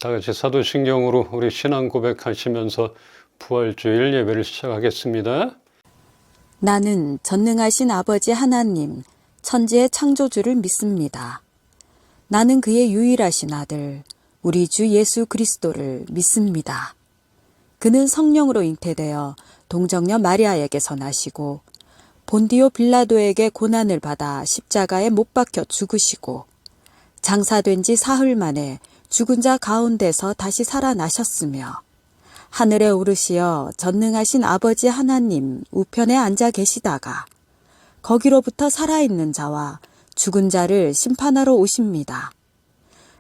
다 같이 사도신경으로 우리 신앙 고백하시면서 부활주일 예배를 시작하겠습니다. 나는 전능하신 아버지 하나님, 천지의 창조주를 믿습니다. 나는 그의 유일하신 아들, 우리 주 예수 그리스도를 믿습니다. 그는 성령으로 잉태되어 동정녀 마리아에게서 나시고 본디오 빌라도에게 고난을 받아 십자가에 못 박혀 죽으시고 장사된 지 사흘 만에 죽은 자 가운데서 다시 살아나셨으며 하늘에 오르시어 전능하신 아버지 하나님 우편에 앉아 계시다가 거기로부터 살아있는 자와 죽은 자를 심판하러 오십니다.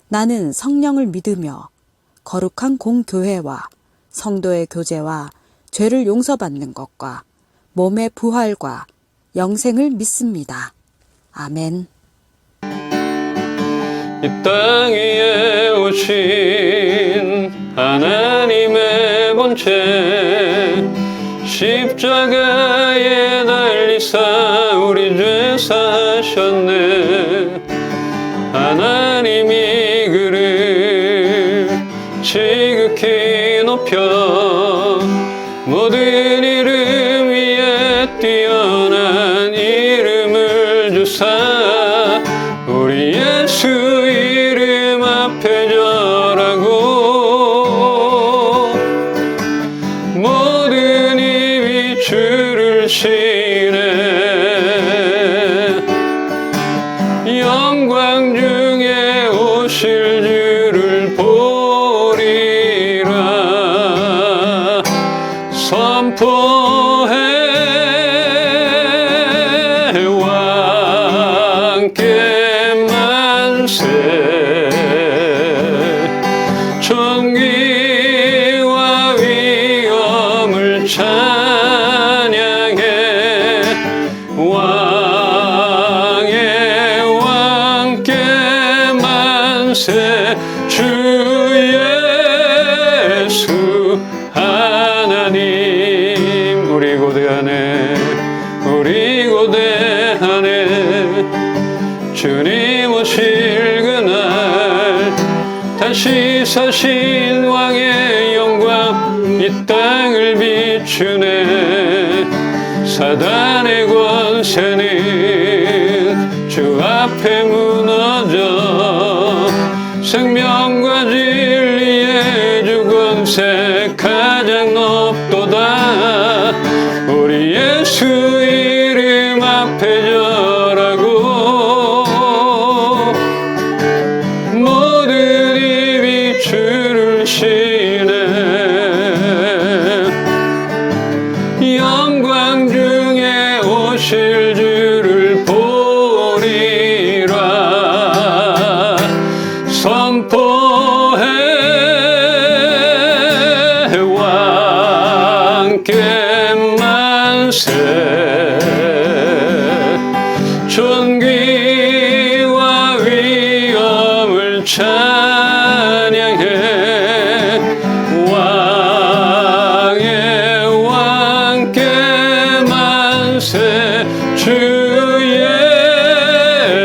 나는 성령을 믿으며 거룩한 공교회와 성도의 교제와 죄를 용서받는 것과 몸의 부활과 영생을 믿습니다. 아멘. 이 땅 위에 오신 하나님의 본체 십자가에 달리사 우리 죄 사하셨네. 하나님이 그를 지극히 높여 모든 이름 위에 뛰어난 이름을 주사 우리 예수 이름 앞에 절하고 모든 입이 주를 시네. 영광 중에 오실 주를 보리라. 선포해 왕께 만세. 존귀와 위엄을 찬양해. 왕의 왕께 만세. 주 예수 하나님 우리 고대하네. 우리 고대하네. 주님 오실 그날 다시 사신 왕의 영광 이 땅을 비추네. 사단의 권세는 주 앞에 무너져 생명과 진리의 주 권세 가장 높도다. 우리 예수 이름 앞에 절하고 모든 입이 주를 시네. 영광 중에 오실 주를 보리라. 선포해 왕께 만세. 존귀와 위엄을 찬양해. 왕의 왕께 만세. 주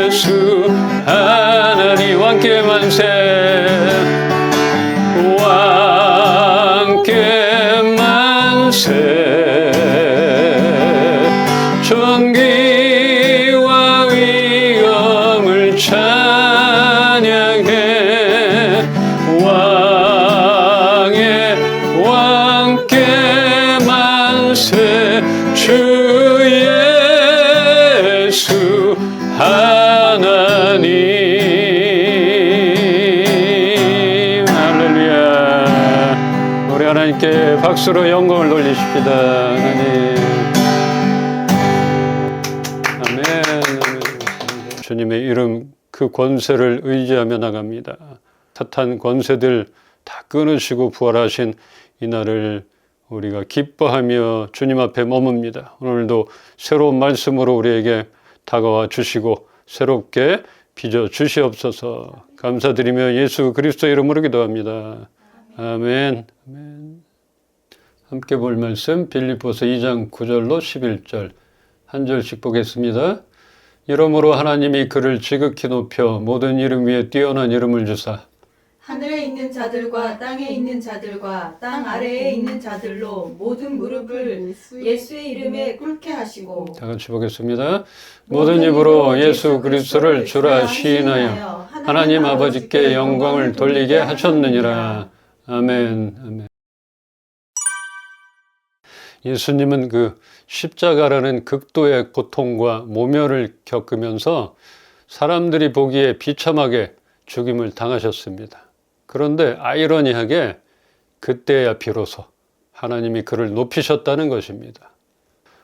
예수 하나님 왕께 만세. 왕께 만세. 존귀와 위엄을 찬양해. 왕의 왕께 만세. 주 예수 하나님. 할렐루야. 우리 하나님께 박수로 영광을 돌리십시다. 하나님. 아멘. 주님의 이름 그 권세를 의지하며 나갑니다. 사탄 권세들 다 끊으시고 부활하신 이날을 우리가 기뻐하며 주님 앞에 머뭅니다. 오늘도 새로운 말씀으로 우리에게 다가와 주시고 새롭게 빚어 주시옵소서. 감사드리며 예수 그리스도 이름으로 기도합니다. 아멘. 아멘. 함께 볼 말씀 빌립보서 2장 9절로 11절 한 절씩 보겠습니다. 이러므로 하나님이 그를 지극히 높여 모든 이름 위에 뛰어난 이름을 주사 하늘에 있는 자들과 땅에 있는 자들과 땅 아래에 있는 자들로 모든 무릎을 예수의 이름에 꿇게 하시고 다 같이 보겠습니다. 모든 입으로 예수 그리스도를 주라 시인하여 하나님 아버지께 영광을 돌리게 하셨느니라. 아멘. 아멘. 예수님은 그 십자가라는 극도의 고통과 모멸을 겪으면서 사람들이 보기에 비참하게 죽임을 당하셨습니다. 그런데 아이러니하게 그때야 비로소 하나님이 그를 높이셨다는 것입니다.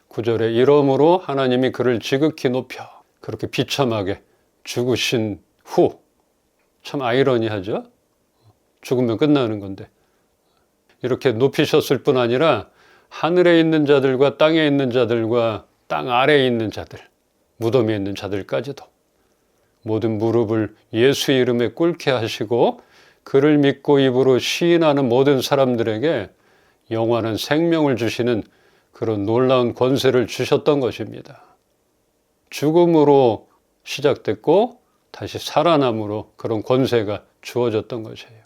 9절에 이러므로 하나님이 그를 지극히 높여 그렇게 비참하게 죽으신 후, 참 아이러니하죠? 죽으면 끝나는 건데 이렇게 높이셨을 뿐 아니라 하늘에 있는 자들과 땅에 있는 자들과 땅 아래에 있는 자들, 무덤에 있는 자들까지도 모든 무릎을 예수의 이름에 꿇게 하시고 그를 믿고 입으로 시인하는 모든 사람들에게 영원한 생명을 주시는 그런 놀라운 권세를 주셨던 것입니다. 죽음으로 시작됐고 다시 살아남으로 그런 권세가 주어졌던 것이에요.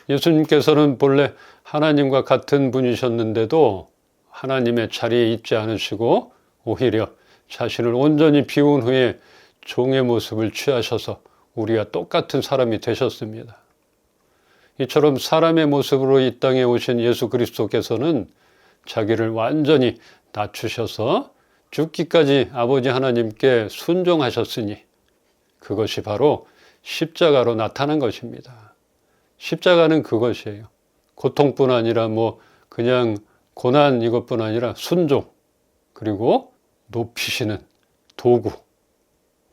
예수님께서는 본래 하나님과 같은 분이셨는데도 하나님의 자리에 있지 않으시고 오히려 자신을 온전히 비운 후에 종의 모습을 취하셔서 우리와 똑같은 사람이 되셨습니다. 이처럼 사람의 모습으로 이 땅에 오신 예수 그리스도께서는 자기를 완전히 낮추셔서 죽기까지 아버지 하나님께 순종하셨으니 그것이 바로 십자가로 나타난 것입니다. 십자가는 그것이에요. 고통뿐 아니라 그냥 고난 이것뿐 아니라 순종 그리고 높이시는 도구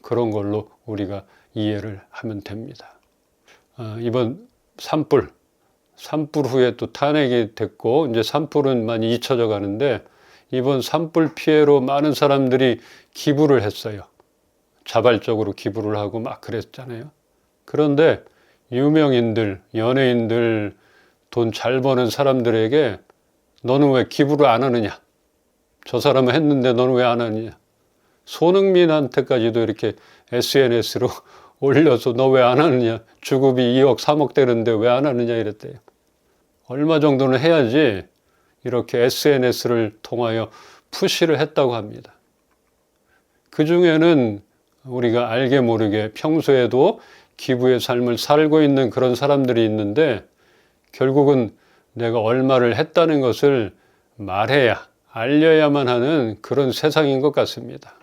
그런 걸로 우리가 이해를 하면 됩니다. 이번 산불 후에 또 탄핵이 됐고 이제 산불은 많이 잊혀져 가는데 이번 산불 피해로 많은 사람들이 기부를 했어요. 자발적으로 기부를 하고 막 그랬잖아요. 그런데 유명인들, 연예인들, 돈 잘 버는 사람들에게 너는 왜 기부를 안 하느냐? 저 사람은 했는데 너는 왜 안 하느냐? 손흥민한테까지도 이렇게 SNS로 올려서 너 왜 안 하느냐? 주급이 2억, 3억 되는데 왜 안 하느냐 이랬대요. 얼마 정도는 해야지 이렇게 SNS를 통하여 푸시를 했다고 합니다. 그 중에는 우리가 알게 모르게 평소에도 기부의 삶을 살고 있는 그런 사람들이 있는데 결국은 내가 얼마를 했다는 것을 말해야 알려야만 하는 그런 세상인 것 같습니다.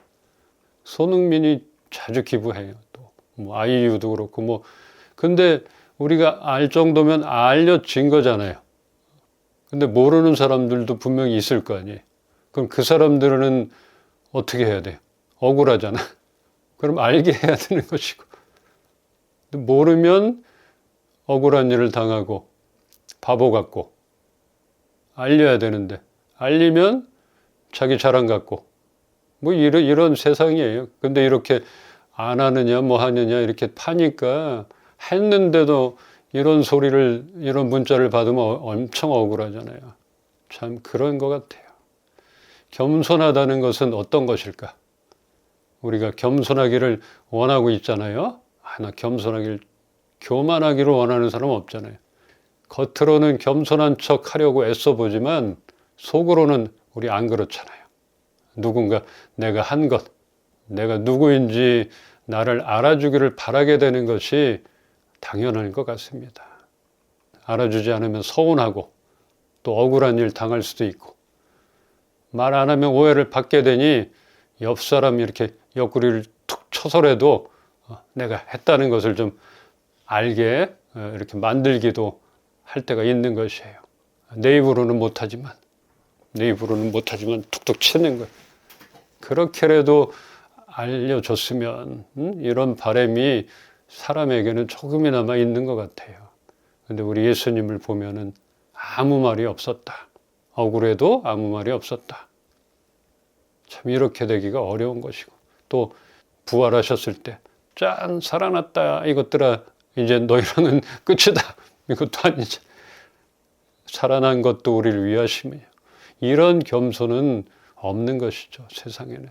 손흥민이 자주 기부해요. 또 아이유도 그렇고 근데 우리가 알 정도면 알려진 거잖아요. 근데 모르는 사람들도 분명히 있을 거 아니에요. 그럼 그 사람들은 어떻게 해야 돼요? 억울하잖아. 그럼 알게 해야 되는 것이고. 모르면 억울한 일을 당하고 바보 같고 알려야 되는데 알리면 자기 자랑 같고 이런 세상이에요. 근데 이렇게 안 하느냐 하느냐 이렇게 파니까 했는데도 이런 소리를 이런 문자를 받으면 엄청 억울하잖아요. 참 그런 것 같아요. 겸손하다는 것은 어떤 것일까? 우리가 겸손하기를 원하고 있잖아요. 나 겸손하기를 교만하기를 원하는 사람은 없잖아요. 겉으로는 겸손한 척 하려고 애써 보지만 속으로는 우리 안 그렇잖아요. 누군가 내가 한 것, 내가 누구인지 나를 알아주기를 바라게 되는 것이 당연한 것 같습니다. 알아주지 않으면 서운하고 또 억울한 일 당할 수도 있고 말 안 하면 오해를 받게 되니 옆 사람 이렇게 옆구리를 툭 쳐서라도 내가 했다는 것을 좀 알게 이렇게 만들기도 할 때가 있는 것이에요. 내 입으로는 못하지만 툭툭 치는 거예요. 그렇게라도 알려줬으면 이런 바람이 사람에게는 조금이나마 있는 것 같아요. 근데 우리 예수님을 보면은 아무 말이 없었다. 억울해도 아무 말이 없었다. 참 이렇게 되기가 어려운 것이고 또 부활하셨을 때 짠 살아났다 이것들아 이제 너희랑은 끝이다 이것도 아니죠. 살아난 것도 우리를 위하심이에요. 이런 겸손은 없는 것이죠. 세상에는.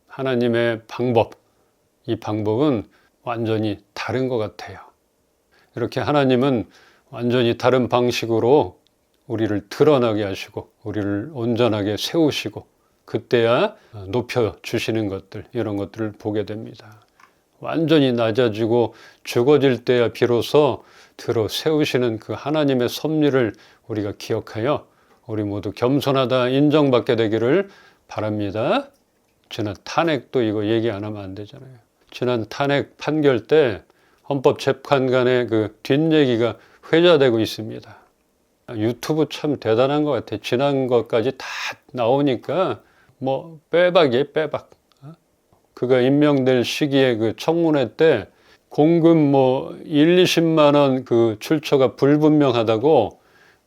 하나님의 방법, 이 방법은 완전히 다른 것 같아요. 이렇게 하나님은 완전히 다른 방식으로 우리를 드러나게 하시고 우리를 온전하게 세우시고 그때야 높여주시는 것들, 이런 것들을 보게 됩니다. 완전히 낮아지고 죽어질 때야 비로소 들어 세우시는 그 하나님의 섭리를 우리가 기억하여 우리 모두 겸손하다 인정받게 되기를 바랍니다. 지난 탄핵도 이거 얘기 안 하면 안 되잖아요. 지난 탄핵 판결 때 헌법재판관의 그 뒷얘기가 회자되고 있습니다. 유튜브 참 대단한 것 같아요. 지난 것까지 다 나오니까 뭐 빼박이에요, 빼박. 그가 임명될 시기에 그 청문회 때 공금 뭐 1, 20만 원 그 출처가 불분명하다고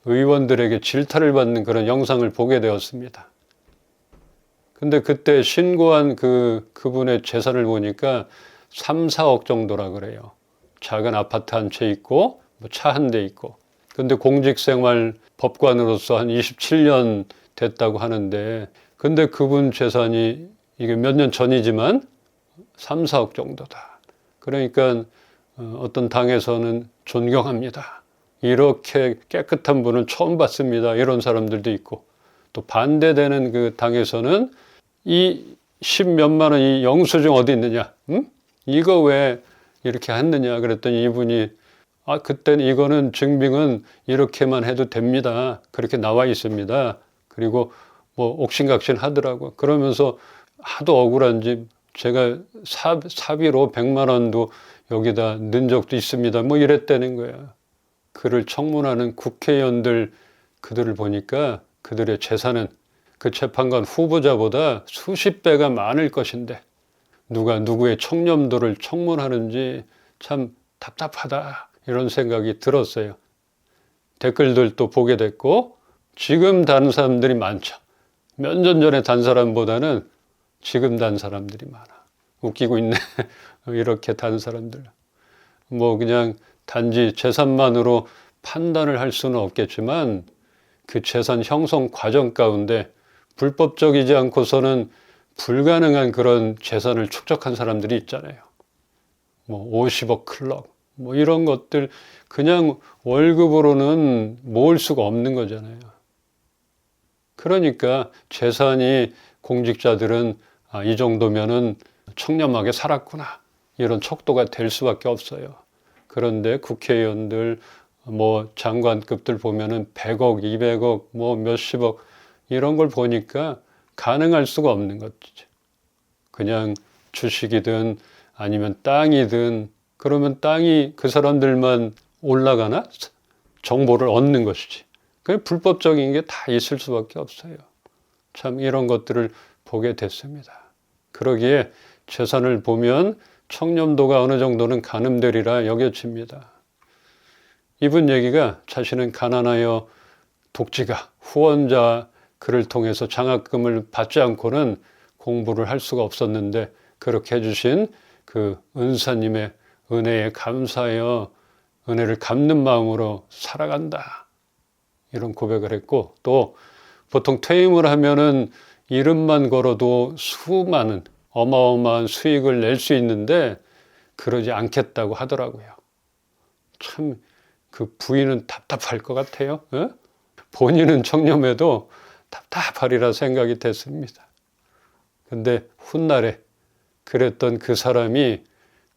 의원들에게 질타를 받는 그런 영상을 보게 되었습니다. 근데 그때 신고한 그분의 재산을 보니까 3, 4억 정도라 그래요. 작은 아파트 한 채 있고 뭐 차 한 대 있고. 근데 공직생활 법관으로서 한 27년 됐다고 하는데 근데 그분 재산이 이게 몇 년 전이지만 3, 4억 정도다. 그러니까 어떤 당에서는 존경합니다. 이렇게 깨끗한 분은 처음 봤습니다. 이런 사람들도 있고 또 반대되는 그 당에서는 이 10몇만 원 이 영수증 어디 있느냐? 응? 이거 왜 이렇게 했느냐? 그랬더니 이분이 그때는 이거는 증빙은 이렇게만 해도 됩니다. 그렇게 나와 있습니다. 그리고 뭐 옥신각신 하더라고요. 그러면서 하도 억울한지 제가 사비로 100만 원도 여기다 넣은 적도 있습니다. 뭐 이랬다는 거야. 그를 청문하는 국회의원들 그들을 보니까 그들의 재산은 그 재판관 후보자보다 수십 배가 많을 것인데 누가 누구의 청렴도를 청문하는지 참 답답하다. 이런 생각이 들었어요. 댓글들도 보게 됐고 지금 단 사람들이 많죠. 몇 년 전에 단 사람보다는 지금 단 사람들이 많아. 웃기고 있네. 이렇게 단 사람들. 뭐 그냥 단지 재산만으로 판단을 할 수는 없겠지만 그 재산 형성 과정 가운데 불법적이지 않고서는 불가능한 그런 재산을 축적한 사람들이 있잖아요. 뭐 50억 클럽 뭐 이런 것들 그냥 월급으로는 모을 수가 없는 거잖아요. 그러니까 재산이 공직자들은 이 정도면은 청렴하게 살았구나 이런 척도가 될 수밖에 없어요. 그런데 국회의원들 뭐 장관급들 보면은 100억, 200억, 뭐 몇십억 이런 걸 보니까 가능할 수가 없는 거죠. 그냥 주식이든 아니면 땅이든 그러면 땅이 그 사람들만 올라가나? 정보를 얻는 것이지. 그 불법적인 게 다 있을 수밖에 없어요. 참 이런 것들을 보게 됐습니다. 그러기에 재산을 보면 청렴도가 어느 정도는 가늠되리라 여겨집니다. 이분 얘기가 자신은 가난하여 독지가 후원자 그를 통해서 장학금을 받지 않고는 공부를 할 수가 없었는데 그렇게 해주신 그 은사님의 은혜에 감사하여 은혜를 갚는 마음으로 살아간다. 이런 고백을 했고 또 보통 퇴임을 하면은 이름만 걸어도 수많은 어마어마한 수익을 낼 수 있는데 그러지 않겠다고 하더라고요. 참 그 부인은 답답할 것 같아요. 어? 본인은 청렴해도 답답하리라 생각이 됐습니다. 근데 훗날에 그랬던 그 사람이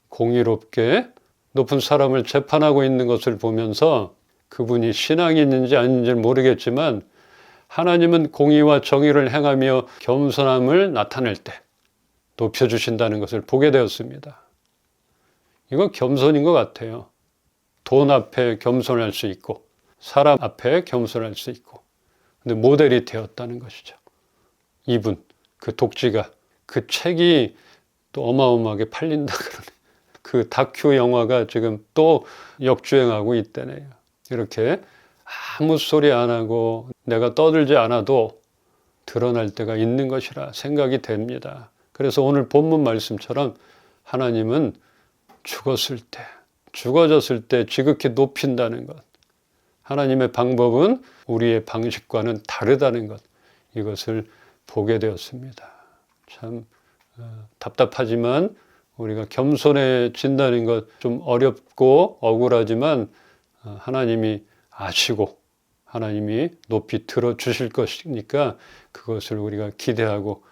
공의롭게 높은 사람을 재판하고 있는 것을 보면서 그분이 신앙이 있는지 아닌지는 모르겠지만 하나님은 공의와 정의를 행하며 겸손함을 나타낼 때 높여주신다는 것을 보게 되었습니다. 이건 겸손인 것 같아요. 돈 앞에 겸손할 수 있고 사람 앞에 겸손할 수 있고 근데 모델이 되었다는 것이죠. 이분, 그 독지가 그 책이 또 어마어마하게 팔린다 그러네. 그 다큐 영화가 지금 또 역주행하고 있다네요. 이렇게 아무 소리 안 하고 내가 떠들지 않아도 드러날 때가 있는 것이라 생각이 됩니다. 그래서 오늘 본문 말씀처럼 하나님은 죽었을 때, 죽어졌을 때 지극히 높인다는 것. 하나님의 방법은 우리의 방식과는 다르다는 것. 이것을 보게 되었습니다. 참 답답하지만 우리가 겸손해진다는 것 좀 어렵고 억울하지만 하나님이 아시고 하나님이 높이 들어주실 것이니까 그것을 우리가 기대하고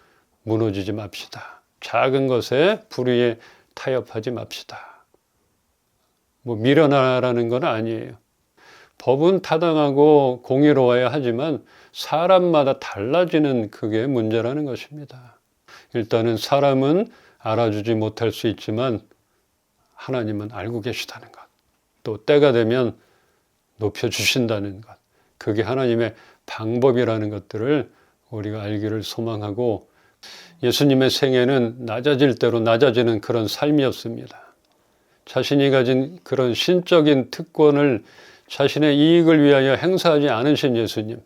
무너지지 맙시다. 작은 것에 불의에 타협하지 맙시다. 뭐 미련하라는 건 아니에요. 법은 타당하고 공의로워야 하지만 사람마다 달라지는 그게 문제라는 것입니다. 일단은 사람은 알아주지 못할 수 있지만 하나님은 알고 계시다는 것. 또 때가 되면 높여주신다는 것. 그게 하나님의 방법이라는 것들을 우리가 알기를 소망하고 예수님의 생애는 낮아질 대로 낮아지는 그런 삶이었습니다. 자신이 가진 그런 신적인 특권을 자신의 이익을 위하여 행사하지 않으신 예수님.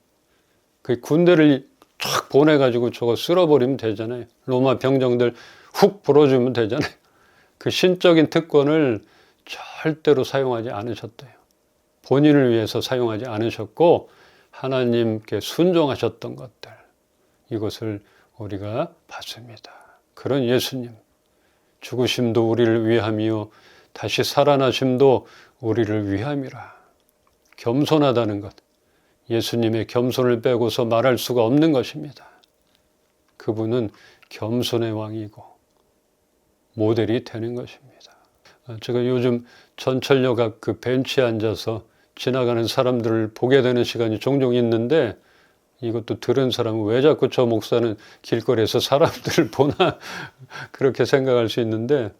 그 군대를 쫙 보내가지고 저거 쓸어버리면 되잖아요. 로마 병정들 훅 불어주면 되잖아요. 그 신적인 특권을 절대로 사용하지 않으셨대요. 본인을 위해서 사용하지 않으셨고 하나님께 순종하셨던 것들. 이것을 우리가 봤습니다. 그런 예수님. 죽으심도 우리를 위함이요 다시 살아나심도 우리를 위함이라. 겸손하다는 것. 예수님의 겸손을 빼고서 말할 수가 없는 것입니다. 그분은 겸손의 왕이고 모델이 되는 것입니다. 제가 요즘 전철역 앞 그 벤치에 앉아서 지나가는 사람들을 보게 되는 시간이 종종 있는데 이것도 들은 사람은 왜 자꾸 저 목사는 길거리에서 사람들을 보나 그렇게 생각할 수 있는데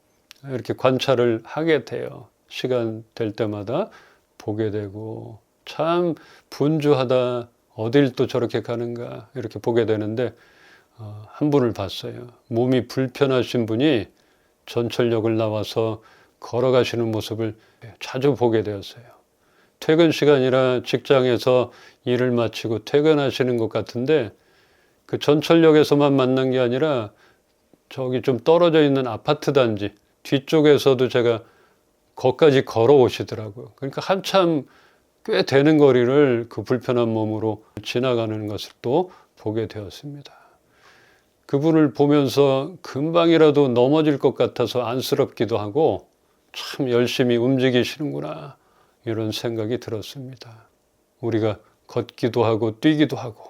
이렇게 관찰을 하게 돼요. 시간 될 때마다 보게 되고 참 분주하다. 어딜 또 저렇게 가는가 이렇게 보게 되는데 한 분을 봤어요. 몸이 불편하신 분이 전철역을 나와서 걸어가시는 모습을 자주 보게 되었어요. 퇴근 시간이라 직장에서 일을 마치고 퇴근하시는 것 같은데 그 전철역에서만 만난 게 아니라 저기 좀 떨어져 있는 아파트 단지 뒤쪽에서도 제가 거기까지 걸어오시더라고요. 그러니까 한참 꽤 되는 거리를 그 불편한 몸으로 지나가는 것을 또 보게 되었습니다. 그분을 보면서 금방이라도 넘어질 것 같아서 안쓰럽기도 하고 참 열심히 움직이시는구나 이런 생각이 들었습니다. 우리가 걷기도 하고 뛰기도 하고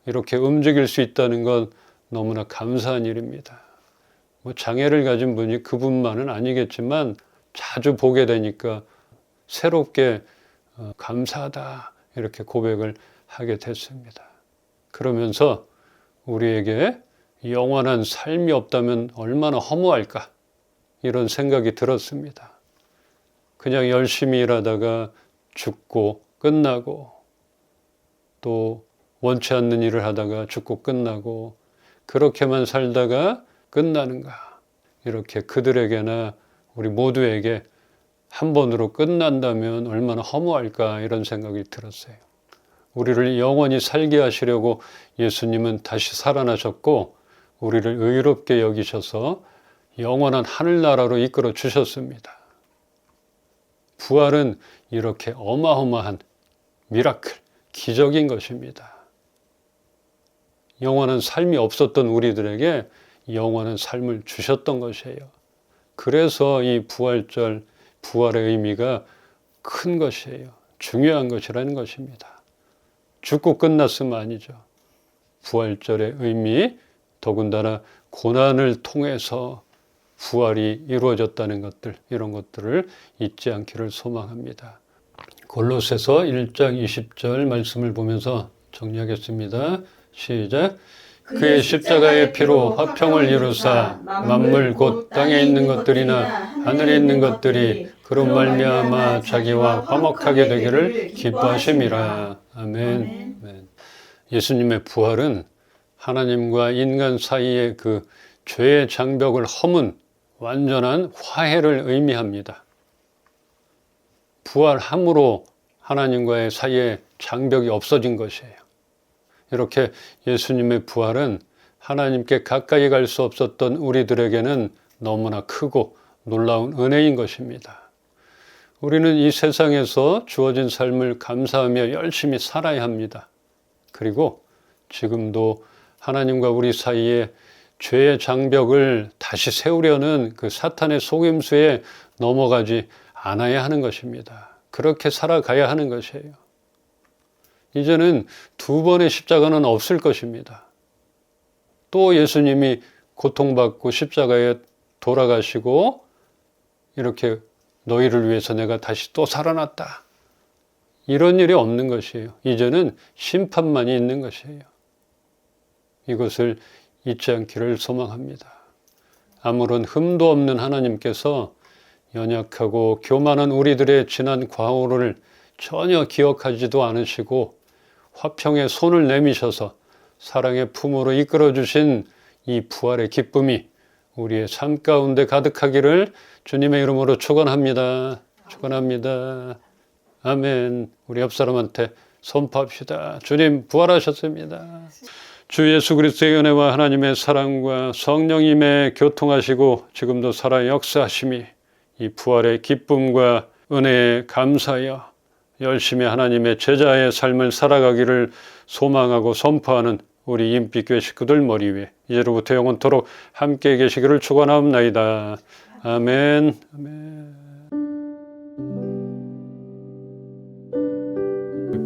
이렇게 움직일 수 있다는 건 너무나 감사한 일입니다. 뭐 장애를 가진 분이 그분만은 아니겠지만 자주 보게 되니까 새롭게 감사하다 이렇게 고백을 하게 됐습니다. 그러면서 우리에게 영원한 삶이 없다면 얼마나 허무할까 이런 생각이 들었습니다. 그냥 열심히 일하다가 죽고 끝나고 또 원치 않는 일을 하다가 죽고 끝나고 그렇게만 살다가 끝나는가. 이렇게 그들에게나 우리 모두에게 한 번으로 끝난다면 얼마나 허무할까 이런 생각이 들었어요. 우리를 영원히 살게 하시려고 예수님은 다시 살아나셨고 우리를 의롭게 여기셔서 영원한 하늘나라로 이끌어 주셨습니다. 부활은 이렇게 어마어마한 미라클, 기적인 것입니다. 영원한 삶이 없었던 우리들에게 영원한 삶을 주셨던 것이에요. 그래서 이 부활절, 부활의 의미가 큰 것이에요. 중요한 것이라는 것입니다. 죽고 끝났으면 아니죠. 부활절의 의미, 더군다나 고난을 통해서 부활이 이루어졌다는 것들, 이런 것들을 잊지 않기를 소망합니다. 골로새서 1장 20절 말씀을 보면서 정리하겠습니다. 시작. 그의 십자가의 피로 화평을 이루사 만물 곧 땅에 있는 것들이나 하늘에 있는 것들이 그로 말미암아 자기와 화목하게 되기를 기뻐하심이라. 아멘. 아멘. 예수님의 부활은 하나님과 인간 사이의 그 죄의 장벽을 허문 완전한 화해를 의미합니다. 부활함으로 하나님과의 사이에 장벽이 없어진 것이에요. 이렇게 예수님의 부활은 하나님께 가까이 갈 수 없었던 우리들에게는 너무나 크고 놀라운 은혜인 것입니다. 우리는 이 세상에서 주어진 삶을 감사하며 열심히 살아야 합니다. 그리고 지금도 하나님과 우리 사이에 죄의 장벽을 다시 세우려는 그 사탄의 속임수에 넘어가지 않아야 하는 것입니다. 그렇게 살아가야 하는 것이에요. 이제는 두 번의 십자가는 없을 것입니다. 또 예수님이 고통받고 십자가에 돌아가시고 이렇게 너희를 위해서 내가 다시 또 살아났다. 이런 일이 없는 것이에요. 이제는 심판만이 있는 것이에요. 이것을 잊지 않기를 소망합니다. 아무런 흠도 없는 하나님께서 연약하고 교만한 우리들의 지난 과오를 전혀 기억하지도 않으시고 화평의 손을 내미셔서 사랑의 품으로 이끌어주신 이 부활의 기쁨이 우리의 삶 가운데 가득하기를 주님의 이름으로 축원합니다. 축원합니다. 아멘. 우리 옆 사람한테 선포합시다. 주님 부활하셨습니다. 주 예수 그리스도의 은혜와 하나님의 사랑과 성령님의 교통하시고 지금도 살아 역사하심이 이 부활의 기쁨과 은혜에 감사하여 열심히 하나님의 제자의 삶을 살아가기를 소망하고 선포하는 우리 인빛교회 식구들 머리 위에 이제로부터 영원토록 함께 계시기를 축원하옵나이다. 아멘. 아멘.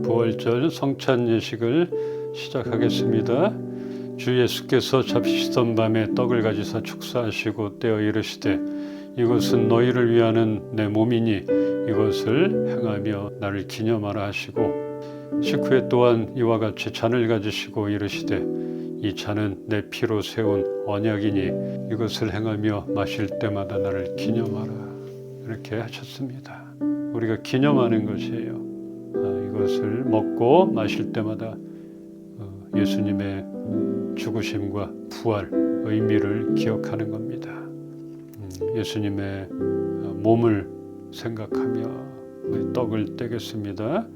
부활절 성찬 예식을 시작하겠습니다. 주 예수께서 잡히시던 밤에 떡을 가지사 축사하시고 떼어 이르시되 이것은 너희를 위하는 내 몸이니 이것을 행하며 나를 기념하라 하시고 식후에 또한 이와 같이 잔을 가지시고 이르시되 이 잔은 내 피로 세운 언약이니 이것을 행하며 마실 때마다 나를 기념하라 이렇게 하셨습니다. 우리가 기념하는 것이에요. 이것을 먹고 마실 때마다 예수님의 죽으심과 부활 의미를 기억하는 겁니다. 예수님의 몸을 생각하며 떡을 떼겠습니다.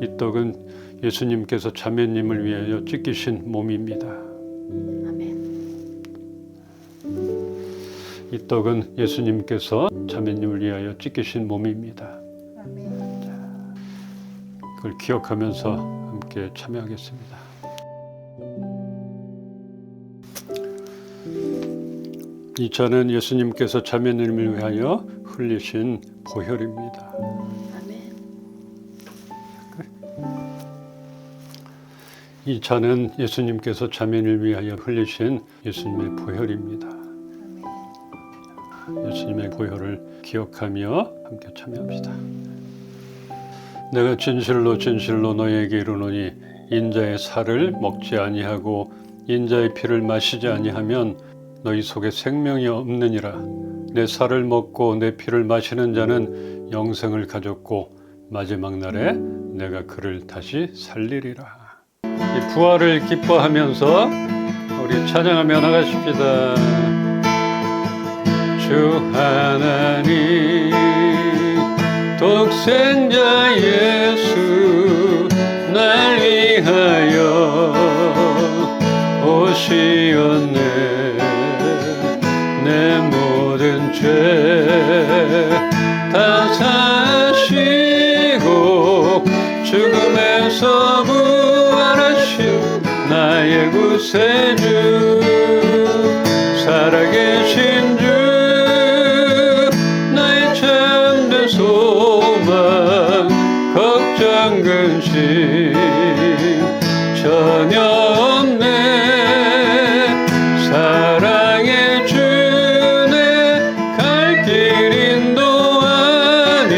이 떡은 예수님께서 자매님을 위하여 찢기신 몸입니다. 이 떡은 예수님께서 자매님을 위하여 찢기신 몸입니다. 그걸 기억하면서 함께 참여하겠습니다. 이 잔은 예수님께서 자매님을 위하여 흘리신 보혈입니다. 이 잔은 예수님께서 자매를 위하여 흘리신 예수님의 보혈입니다. 예수님의 보혈을 기억하며 함께 참여합시다. 내가 진실로 진실로 너희에게 이르노니 인자의 살을 먹지 아니하고 인자의 피를 마시지 아니하면 너희 속에 생명이 없느니라. 내 살을 먹고 내 피를 마시는 자는 영생을 가졌고 마지막 날에 내가 그를 다시 살리리라. 이 부활을 기뻐하면서 우리 찬양하며 나가십시다. 주 하나님 독생자 예수 날 위하여 오시었네. 내 모든 죄 다 사시고 죽음에서 부활하신 나의 구세주 살아계신 주 나의 참된 소망 걱정 근심 전혀 없네. 사랑의 주내 갈 길 인도하니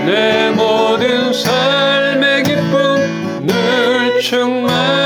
내 모든 삶의 기쁨 늘 충만